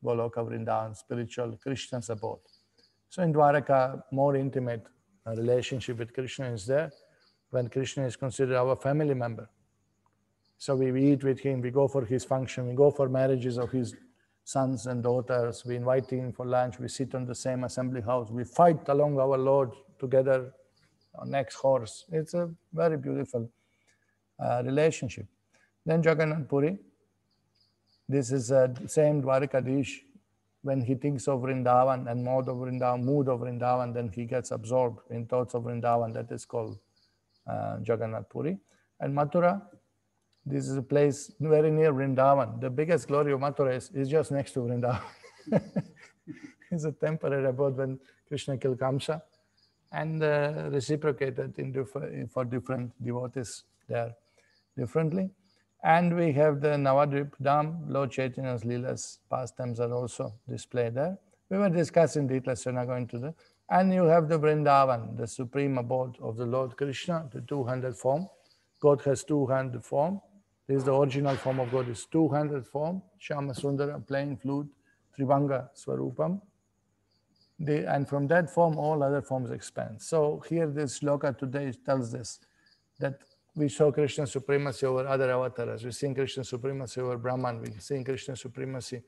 Goloka Vrindavan, spiritual Krishna's abode. So in Dwaraka, more intimate relationship with Krishna is there, when Krishna is considered our family member. So we eat with him, we go for his function, we go for marriages of his sons and daughters, we invite him for lunch, we sit on the same assembly house, we fight along our Lord together on next horse. It's a very beautiful relationship. Then Jagannath Puri, this is the same Dwarikadish. When he thinks of Vrindavan and mood of Vrindavan, then he gets absorbed in thoughts of Vrindavan. That is called Jagannath Puri. And Mathura, this is a place very near Vrindavan. The biggest glory of Mathura is just next to Vrindavan. It's a temporary abode when Krishna killed Kamsa, and reciprocated for different devotees there differently. And we have the Navadvip Dham, Lord Chaitanya's Leelas, pastimes are also displayed there. We were discussing details, so we're not going to the. And you have the Vrindavan, the supreme abode of the Lord Krishna, the two-handed form. God has two-handed form. This is the original form of God, is two-handed form, Shama Sundara, playing flute, Trivanga Swarupam. And from that form, all other forms expand. So here this shloka today tells this, that we saw Krishna's supremacy over other avatars. We see Krishna's supremacy over Brahman. We see Krishna's supremacy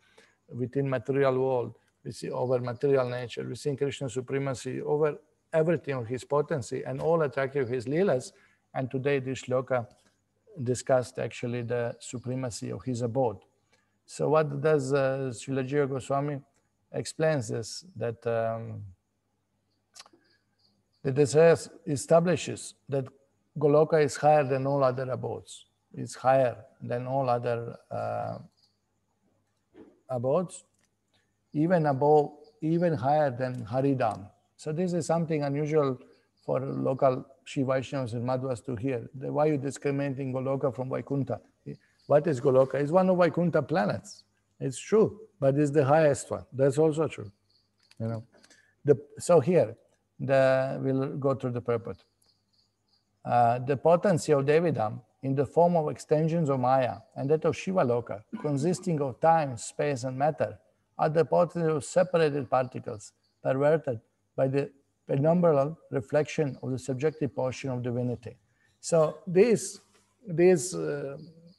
within material world. We see over material nature. We see Krishna's supremacy over everything of his potency and all attractive his leelas. And today this shloka discussed actually the supremacy of his abode. So what does Srila Jiva Goswami explains this, that this establishes that Goloka is higher than all other abodes. It's higher than all other abodes, even higher than Haridam. So this is something unusual for local Shri Vaishnavas and Madhvas to hear. Why are you discriminating Goloka from Vaikuntha? What is Goloka? It's one of Vaikuntha planets. It's true, but it's the highest one. That's also true. So here, we'll go through the purport. The potency of Devidam in the form of extensions of Maya and that of Shiva Loka, consisting of time, space, and matter, are the potency of separated particles perverted by the penumbral reflection of the subjective portion of divinity. So these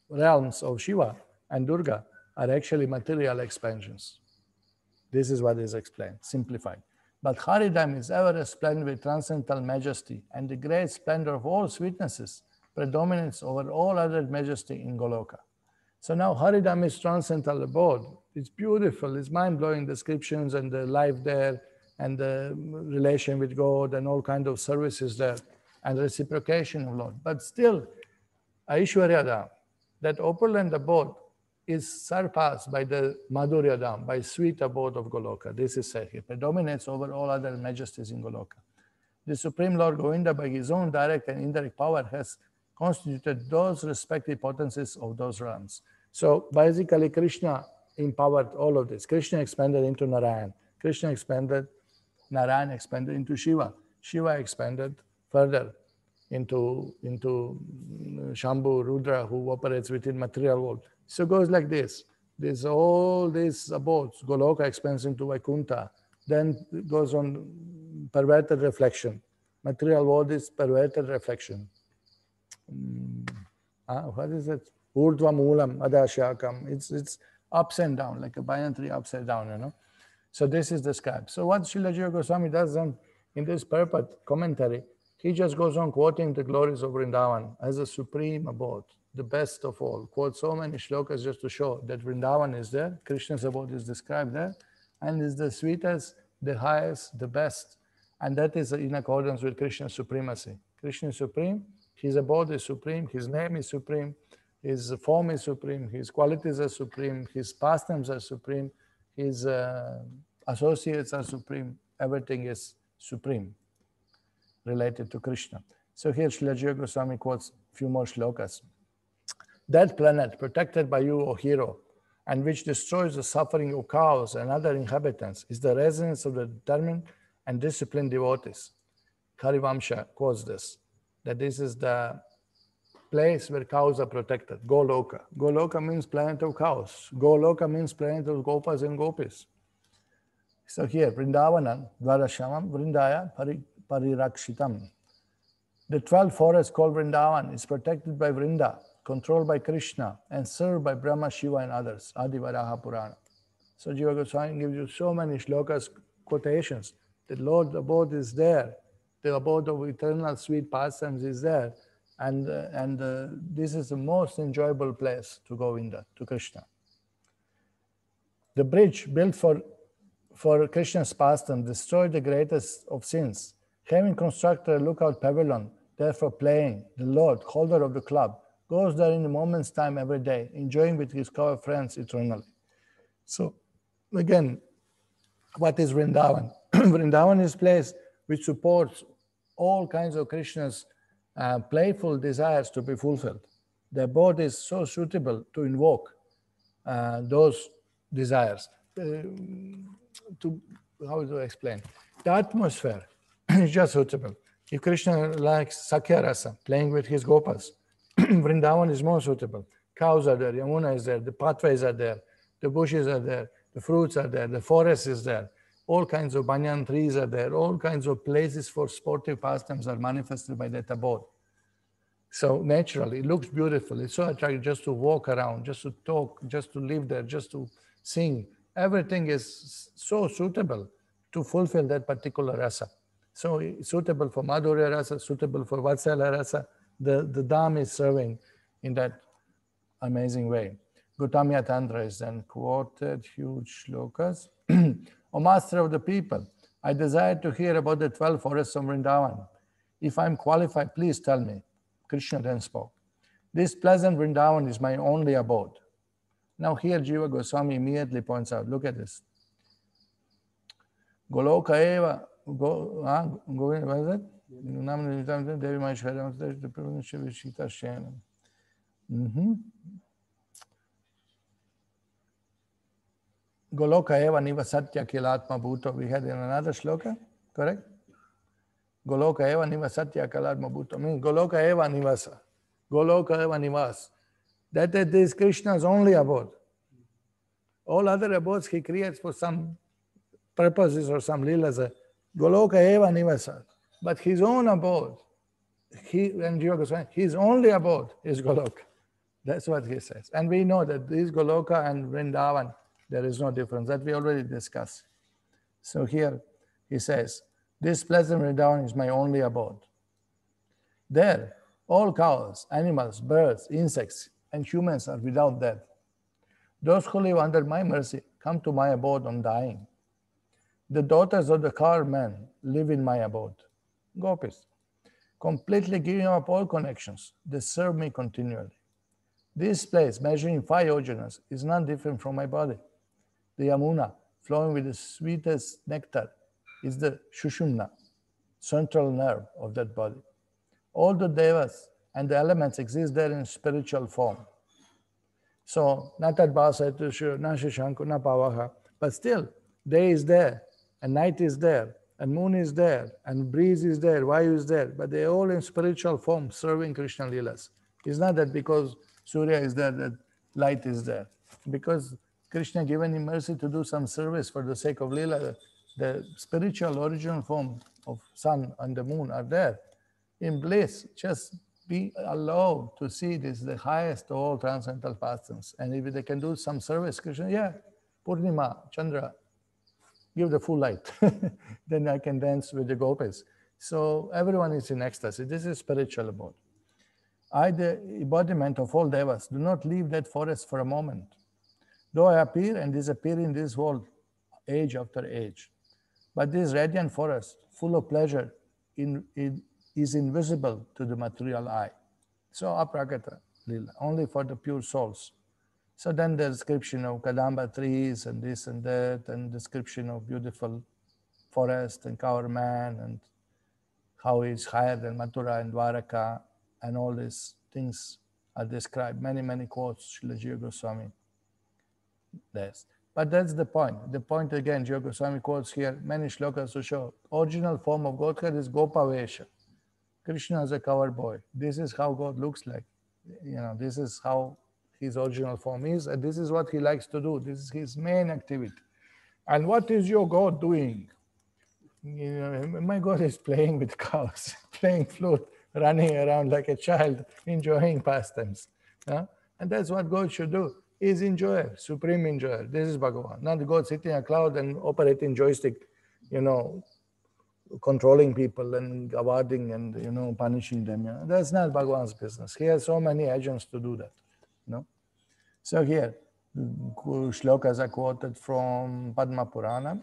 realms of Shiva and Durga are actually material expansions. This is what is explained, simplified. But Haridam is ever resplendent with transcendental majesty, and the great splendor of all sweetnesses predominates over all other majesty in Goloka. So now Haridam is transcendental abode. It's beautiful, it's mind-blowing descriptions and the life there and the relation with God and all kinds of services there and reciprocation of Lord. But still, Aishwaryadam, that opulent abode, is surpassed by the Madhuryadam, by sweet abode of Goloka. This is said here, predominates over all other majesties in Goloka. The Supreme Lord Govinda, by his own direct and indirect power, has constituted those respective potencies of those realms. So basically, Krishna empowered all of this. Krishna expanded into Narayan. Krishna expanded, Narayan expanded into Shiva. Shiva expanded further into Shambhu, Rudra, who operates within material world. So it goes like this. There's all these abodes. Goloka expands into Vaikuntha. Then it goes on perverted reflection. Material world is perverted reflection. What is it? Urdhva Moolam, Adashakam. It's ups and down, like a banyan tree upside down, So this is described. So what Srila Jiva Goswami does then in this purport commentary, he just goes on quoting the glories of Vrindavan as a supreme abode, the best of all. Quotes so many shlokas just to show that Vrindavan is there, Krishna's abode is described there, and is the sweetest, the highest, the best. And that is in accordance with Krishna's supremacy. Krishna is supreme, his abode is supreme, his name is supreme, his form is supreme, his qualities are supreme, his pastimes are supreme, his associates are supreme, everything is supreme related to Krishna. So here Srila Jiva Goswami quotes a few more shlokas. That planet protected by you, O hero, and which destroys the suffering of cows and other inhabitants, is the residence of the determined and disciplined devotees. Harivamsha quotes this, that this is the place where cows are protected, Goloka. Goloka means planet of cows. Goloka means planet of gopas and gopis. So here, Vrindavanam, Dvarashamam, Vrindaya, Parirakshitam. The 12 forests called Vrindavan is protected by Vrinda, controlled by Krishna, and served by Brahma, Shiva, and others. Adi Varaha Purana. So Jiva Goswami gives you so many shlokas, quotations. The Lord abode is there. The abode of eternal sweet pastimes is there. And this is the most enjoyable place to Govinda, to Krishna. The bridge built for Krishna's pastime destroyed the greatest of sins. Having constructed a lookout pavilion, therefore playing, the Lord, holder of the club, goes there in a moment's time every day, enjoying with his cow friends eternally. So again, what is Vrindavan? Vrindavan is a place which supports all kinds of Krishna's playful desires to be fulfilled. The abode is so suitable to invoke those desires. How do I explain? The atmosphere is just suitable. If Krishna likes Sakhya Rasa, playing with his gopas, Vrindavan is more suitable. Cows are there, Yamuna is there, the pathways are there, the bushes are there, the fruits are there, the forest is there, all kinds of banyan trees are there, all kinds of places for sportive pastimes are manifested by that abode. So naturally, it looks beautiful. It's so attractive just to walk around, just to talk, just to live there, just to sing. Everything is so suitable to fulfill that particular rasa. So it's suitable for Madhurya rasa, suitable for Vatsala rasa. The Dham is serving in that amazing way. Gautamya Tantra is then quoted, huge shlokas. O master of the people, I desire to hear about the 12 forests of Vrindavan. If I'm qualified, please tell me. Krishna then spoke. This pleasant Vrindavan is my only abode. Now here Jiva Goswami immediately points out, look at this. Goloka eva, what is it? Devi Maheshwara, the province of Vishita Shanam. Goloka eva nivasatya kilatma bhuto. We had in another shloka, correct? Goloka eva nivasatya kilatma bhuto. Means Goloka eva nivasa. Goloka eva nivas. That is Krishna's only abode. All other abodes he creates for some purposes or some leelas. Goloka eva nivasa. But his own abode, his only abode is Goloka. That's what he says. And we know that this Goloka and Vrindavan, there is no difference. That we already discussed. So here he says, this pleasant Vrindavan is my only abode. There, all cows, animals, birds, insects, and humans are without death. Those who live under my mercy come to my abode on dying. The daughters of the car men live in my abode. Gopis, completely giving up all connections, they serve me continually. This place, measuring 5 yojanas, is not different from my body. The Yamuna, flowing with the sweetest nectar, is the Shushumna, central nerve of that body. All the devas and the elements exist there in spiritual form. So, not that Bhasaitushu, na Shashanku, na Pavaha, but still, day is there, and night is there, and moon is there, and breeze is there, Vayu is there, but they are all in spiritual form serving Krishna Leelas. It's not that because Surya is there, that light is there. Because Krishna given him mercy to do some service for the sake of Leela, the spiritual original form of sun and the moon are there. In bliss, just be allowed to see this, the highest of all transcendental pastimes. And if they can do some service, Krishna, yeah, Purnima, Chandra, give the full light. Then I can dance with the gopis. So everyone is in ecstasy. This is spiritual abode. I, the embodiment of all devas, do not leave that forest for a moment. Though I appear and disappear in this world, age after age. But this radiant forest, full of pleasure, is invisible to the material eye. So aprakata lila, only for the pure souls. So then the description of Kadamba trees and this and that, and description of beautiful forest and cower man, and how he's higher than Mathura and Dwaraka, and all these things are described. Many, many quotes, Srila Jiva Goswami. Yes. But that's the point. The point again, Jiva Goswami quotes here many shlokas to show original form of Godhead is Gopavesha. Krishna is a cover boy. This is how God looks like. This is how his original form is, and this is what he likes to do. This is his main activity. And what is your God doing? My God is playing with cows, playing flute, running around like a child, enjoying pastimes. And that's what God should do. He's enjoyer, supreme enjoyer. This is Bhagavan. Not God sitting in a cloud and operating joystick, controlling people and awarding and punishing them. That's not Bhagavan's business. He has so many agents to do that. So here, shlokas are quoted from Padma Purana.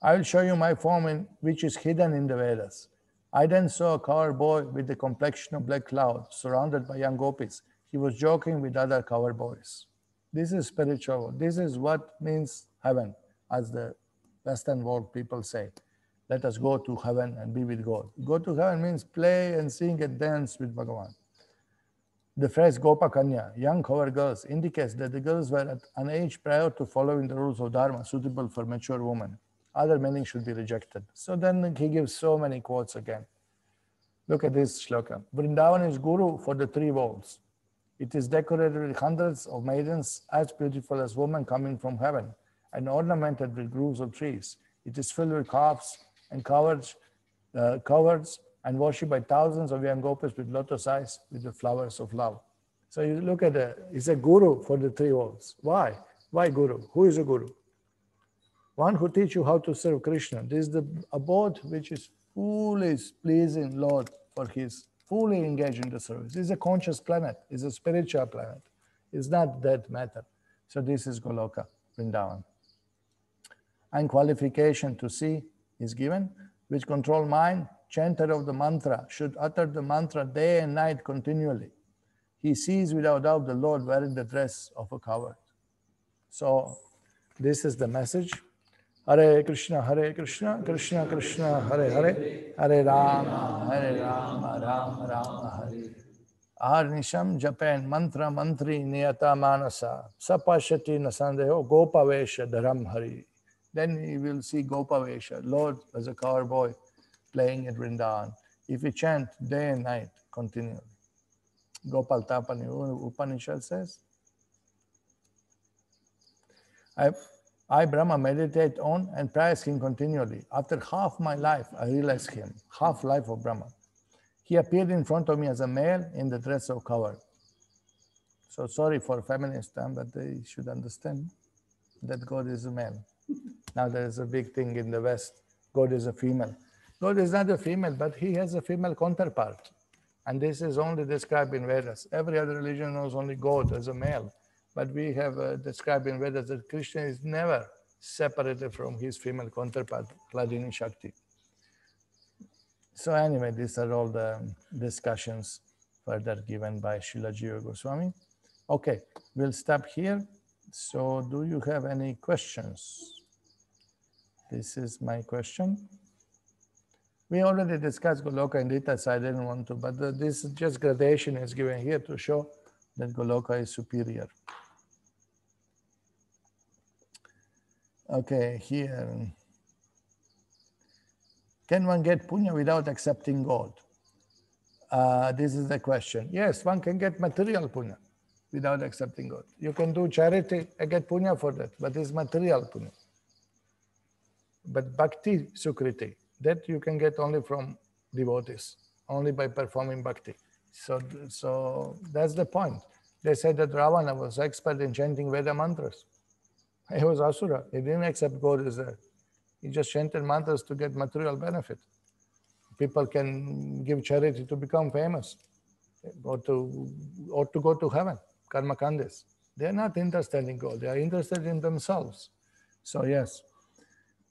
I will show you my form which is hidden in the Vedas. I then saw a cower boy with the complexion of black cloud, surrounded by young gopis. He was joking with other cower boys. This is spiritual. This is what means heaven, as the Western world people say. Let us go to heaven and be with God. Go to heaven means play and sing and dance with Bhagavan. The phrase Gopa Kanya, young cover girls, indicates that the girls were at an age prior to following the rules of Dharma, suitable for mature women. Other meanings should be rejected. So then he gives so many quotes again. Look at this shloka. Vrindavan is guru for the 3 worlds. It is decorated with hundreds of maidens as beautiful as women coming from heaven, and ornamented with groves of trees. It is filled with calves and cowards and worshipped by thousands of young gopis with lotus eyes with the flowers of love. So you look at it's a guru for the 3 worlds. Why? Why guru? Who is a guru? One who teaches you how to serve Krishna. This is the abode which is fully pleasing Lord for his fully engaged in the service. It's a conscious planet. It's a spiritual planet. It's not dead matter. So this is Goloka, Vrindavan. And qualification to see is given, which control mind, chanter of the mantra, should utter the mantra day and night continually. He sees without doubt the Lord wearing the dress of a coward. So this is the message. Hare Krishna, Krishna Krishna, Hare Hare, Hare Rama, Rama Rama, Hare. Aharnisham japen mantra mantri niyata manasa, sapashati nasandeho gopavesha dharam hari. Then you will see Gopavesha, Lord as a cowboy playing at Vrindavan. If you chant day and night continually. Gopal Tapani Upanishad says, I Brahma meditate on and praise him continually. After half my life, I realized him, half life of Brahma. He appeared in front of me as a male in the dress of coward. So sorry for feminists, but they should understand that God is a male. Now there is a big thing in the West, God is a female. God is not a female, but he has a female counterpart. And this is only described in Vedas. Every other religion knows only God as a male. But we have described in Vedas that Krishna is never separated from his female counterpart, Hladini Shakti. So anyway, these are all the discussions further given by Srila Jiva Goswami. Okay, we'll stop here. So do you have any questions? This is my question. We already discussed Goloka in detail, so I didn't want to, but this just gradation is given here to show that Goloka is superior. Okay, here. Can one get punya without accepting God? This is the question. Yes, one can get material punya without accepting God. You can do charity and get punya for that, but it's material punya. But bhakti sukriti, that you can get only from devotees, only by performing bhakti. So that's the point. They said that Ravana was expert in chanting Veda mantras. He was asura. He didn't accept God as there. He just chanted mantras to get material benefit. People can give charity to become famous or to go to heaven, karma kandis. They are not interested in God. They are interested in themselves. So yes.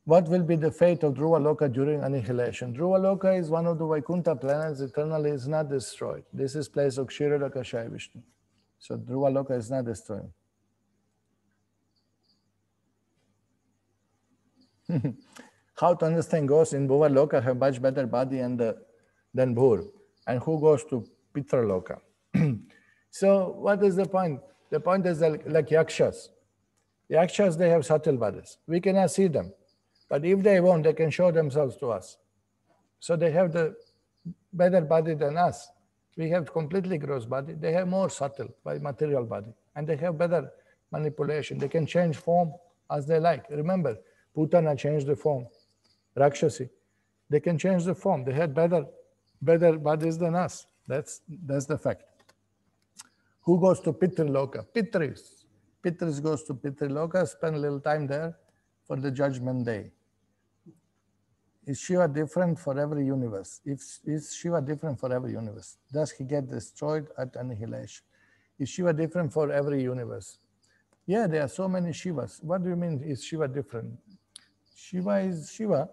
What will be the fate of Brahmaloka during annihilation? Brahmaloka is one of the Vaikuntha planets, eternally is not destroyed. This is place of Kshirodakashaya Vishnu. So Brahmaloka is not destroyed. How to understand ghosts in Bhuvaloka have much better body than Bhur. And who goes to Pitraloka? So what is the point? The point is that like Yakshas. Yakshas, they have subtle bodies. We cannot see them. But if they want, they can show themselves to us. So they have the better body than us. We have completely gross body. They have more subtle by material body. And they have better manipulation. They can change form as they like. Remember, Putana changed the form. Rakshasi, they can change the form. They had better bodies than us. That's the fact. Who goes to Pitraloka? Pitris. Pitris goes to Pitraloka, spend a little time there for the judgment day. Is Shiva different for every universe? Is Shiva different for every universe? Does he get destroyed at annihilation? Is Shiva different for every universe? Yeah, there are so many Shivas. What do you mean, is Shiva different? Shiva is Shiva.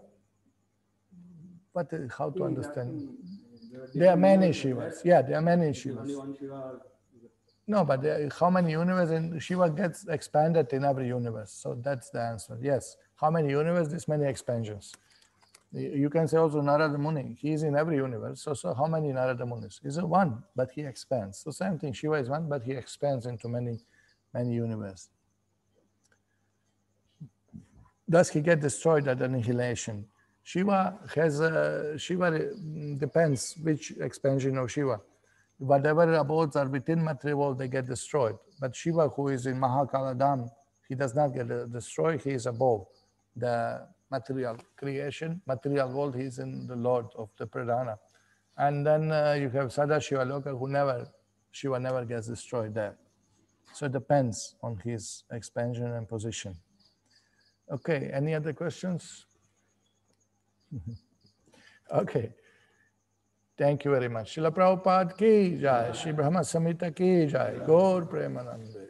How to understand? There are many Shivas. Yeah, there are many Shivas. No, but how many universes? And Shiva gets expanded in every universe. So that's the answer. Yes. How many universes? This many expansions. You can say also Narada Muni. He is in every universe. So how many Narada Munis? He's one, but he expands. So same thing. Shiva is one, but he expands into many universes. Does he get destroyed at annihilation? Shiva depends which expansion of Shiva. Whatever abodes are within material world, they get destroyed. But Shiva, who is in Mahakaladam, he does not get destroyed. He is above the material creation, material world. He is in the Lord of the Pradhana. And then you have Sadashiva Loka, Shiva never gets destroyed there. So it depends on his expansion and position. Okay, any other questions? Okay. Thank you very much. Srila Prabhupada ki jai, Śrī Brahma-saṁhitā ki jai, Gaur Premanande.